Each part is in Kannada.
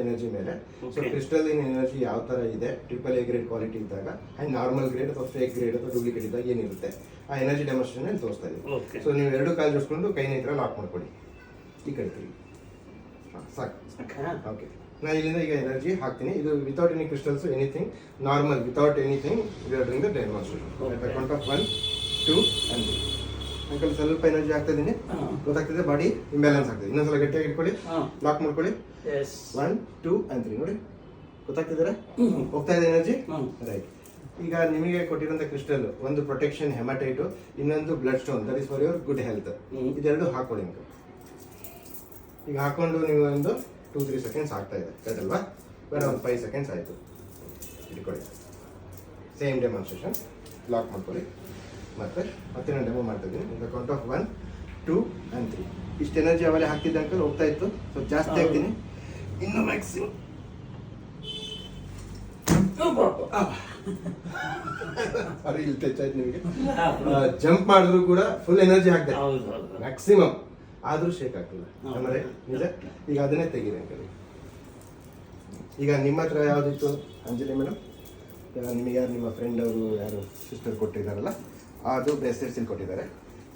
ಎನರ್ಜಿ ಮೇಲೆ. ಸೊ ಕ್ರಿಸ್ಟಲ್ ಇನ್ ಎನರ್ಜಿ ಯಾವ ತರ ಇದೆ, AAA ಗ್ರೇಡ್ ಕ್ವಾಲಿಟಿ ಇದ್ದಾಗ ಅಂಡ್ ನಾರ್ಮಲ್ ಗ್ರೇಡ್ ಅಥವಾ ಫೇಕ್ ಗ್ರೇಡ್ ಅಥವಾ ಡೂಪ್ಲಿಕೇಟ್ ಇದ್ದಾಗ ಏನಿರುತ್ತೆ ಆ ಎನರ್ಜಿ ಡೆಮಾನ್ಸ್ಟ್ರೇಷನ್ ತೋರಿಸ್ತಾ ಇದೀವಿ. ಸೊ ನೀವು ಎರಡು ಕಾಲು ಜೋಡಿಸ್ಕೊಂಡು ಕೈನ ಈ ತರ ಲಾಕ್ ಮಾಡ್ಕೊಳ್ಳಿ, ಈ ಕಡೆ ತಿರುಗಿ. ಸಾಕು. ಓಕೆ, ನಾನು ಇಲ್ಲಿಂದ ಈಗ ಎನರ್ಜಿ ಹಾಕ್ತೀನಿ. ಇದು without any crystals, anything normal, without anything we are doing the demonstration. Count of 1 2 and 3. Uncle ಸ್ವಲ್ಪ ಎನರ್ಜಿ ಹಾಕ್ತಾ ಇದೀನಿ, ಗೊತ್ತಾಗ್ತಿದೆ ಬಾಡಿ ಇಂಬ್ಯಾಲೆನ್ಸ್ ಆಗ್ತದೆ. ಇನ್ನೊಂದ್ಸಲ ಗಟ್ಟಿಯಾಗಿ ಇಟ್ಕೊಳ್ಳಿ, ಲಾಕ್ ಮಾಡ್ಕೊಳ್ಳಿ. 1 2 and 3 ನೋಡಿ, ಗೊತ್ತಾಗ್ತಿದ್ದಾರೆ, ಹೋಗ್ತಾ ಇದೆ ಎನರ್ಜಿ. ರೈಟ್. ಈಗ ನಿಮಗೆ ಕೊಟ್ಟಿರೋಂಥ ಕ್ರಿಸ್ಟಲ್ ಒಂದು ಪ್ರೊಟೆಕ್ಷನ್ ಹೆಮಟೈಟ್, ಇನ್ನೊಂದು blood stone, that is for your good health. ಇದೆರಡು ಹಾಕೊಳ್ಳಿ ಅಂಕಲ್. ಈಗ ಹಾಕೊಂಡು ನೀವು ಒಂದು 2-3 ಸೆಕೆಂಡ್ಸ್ ಆಗ್ತಾ ಇದೆ, ಕರೆಕ್ಟ್ ಅಲ್ವಾ? ಬೇಡ, ಒಂದು 5 ಸೆಕೆಂಡ್ಸ್ ಆಯಿತು. ಇಟ್ಕೊಳ್ಳಿ, ಸೇಮ್ ಡೆಮಾನ್ಸ್ಟ್ರೇಷನ್. ಲಾಕ್ ಮಾಡ್ಕೊಳ್ಳಿ. ಮತ್ತೆ ನಾನು ಡೆಮೋ ಮಾಡ್ತಾ ಇದ್ದೀನಿ. ಈಗ ಕೌಂಟ್ ಆಫ್ 1 2 and 3. ಇಷ್ಟು ಎನರ್ಜಿ ಅವರೇ ಹಾಕಿದ್ದ ಅಂಕಲ್ ಹೋಗ್ತಾ ಇತ್ತು. ಸೊ ಜಾಸ್ತಿ ಹಾಕ್ತೀನಿ, ಇನ್ನು ಮ್ಯಾಕ್ಸಿಮಮ್. ಸಾರಿ, ಇಲ್ಲಿ ಟಚ್ ಆಯ್ತು ನಿಮಗೆ. ಜಂಪ್ ಮಾಡಿದ್ರು ಕೂಡ ಫುಲ್ ಎನರ್ಜಿ ಹಾಕ್ದೆ ಮ್ಯಾಕ್ಸಿಮಮ್, ಆದ್ರೂ ಶೇಕ್ ಆಗ್ತಿಲ್ಲ ಅಂದ್ರೆ ನಿಜ. ಈಗ ಅದನ್ನೇ ತೆಗೀರಿ ಅಂಕಲ್. ಈಗ ನಿಮ್ಮ ಹತ್ರ ಯಾವ್ದಿತ್ತು ಅಂಜಲಿ ಮೇಡಮ್? ನಿಮಗೆ ಯಾರು ನಿಮ್ಮ ಫ್ರೆಂಡ್ ಅವರು ಯಾರು ಸಿಸ್ಟರ್ ಕೊಟ್ಟಿದ್ದಾರಲ್ಲ, ಅದು ಬ್ರೇಸ್ಲೆಟ್ಸ್ ಇಲ್ಲಿ ಕೊಟ್ಟಿದ್ದಾರೆ.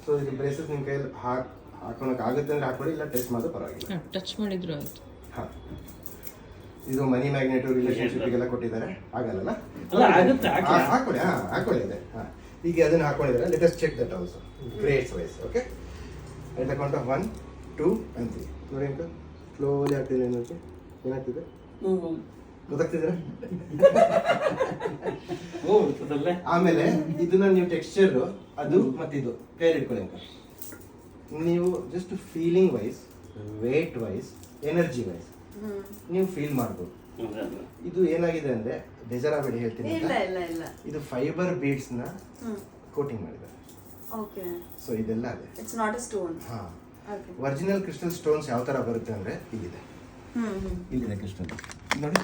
ಸೊ ಇದು ಬ್ರೇಸ್ಲೆಟ್ ನಿಮ್ಮ ಕೈಯಲ್ಲಿ ಹಾಕೊಳಕ್ ಆಗುತ್ತೆ ಅಂದ್ರೆ ಹಾಕೊಳ್ಳಿ, ಇಲ್ಲ ಟೆಸ್ಟ್ ಮಾಡೋದು ಪರವಾಗಿಲ್ಲ, ಟಚ್ ಮಾಡಿದ್ರು ಆಯ್ತು. ಹಾ, ಇದು ಮನಿ ಮ್ಯಾಗ್ನೆಟ್ ರಿಲೇಶನ್ಶಿಪ್ಗೆಲ್ಲ ಕೊಟ್ಟಿದ್ದಾರೆ, ಆಗಲ್ಲ ಹಾಕೊಳ್ಳಿ. ಹಾಕೊಳ್ಳಿ ಇದೆ. ಈಗ ಅದನ್ನ ಹಾಕೊಂಡಿದ್ದಾರೆ. Let us check that also grades wise. Okay, at the count of 1 2 and 3 ನೋಡಿ ಅಂಕಲ್, ಸ್ಲೋಲಿ ಆಗ್ತಿದೆ ಎನರ್ಜಿ. ಏನಾಗ್ತಿದೆ ಗೊತ್ತಾಗ್ತಿದ್ರೆ? ಆಮೇಲೆ ಇದನ್ನ ನೀವು ಟೆಕ್ಸ್ಚರ್ ಅದು ಮತ್ತಿದು ಕೈಯಲ್ಲಿ ಇಟ್ಕೊಳ್ಳಿ ಅಂಕಲ್. ನೀವು just feeling wise, wait wise, energy wise ನೀವು ಫೀಲ್ ಮಾಡ್ಬೋದು. ಇದು ಏನಾಗಿದೆ ಅಂದ್ರೆ, ಬೇಜಾರಾಗಬೇಡಿ ಹೇಳ್ತೀನಿ, ಇದು ಫೈಬರ್ ಬೀಡ್ಸ್ ನ ಕೋಟಿಂಗ್ ಮಾಡಿದ್ದಾರೆ. ಸೊ ಇದೆಲ್ಲ ಅದೇ, ಇಟ್ಸ್ ನಾಟ್ ಅ ಸ್ಟೋನ್. ಹಾ, ಒರಿಜಿನಲ್ ಕ್ರಿಸ್ಟಲ್ ಸ್ಟೋನ್ಸ್ ಯಾವ ತರ ಬರುತ್ತೆ ಅಂದ್ರೆ ಇಲ್ಲಿದೆ ಕ್ರಿಸ್ಟಲ್ ನೋಡಿ.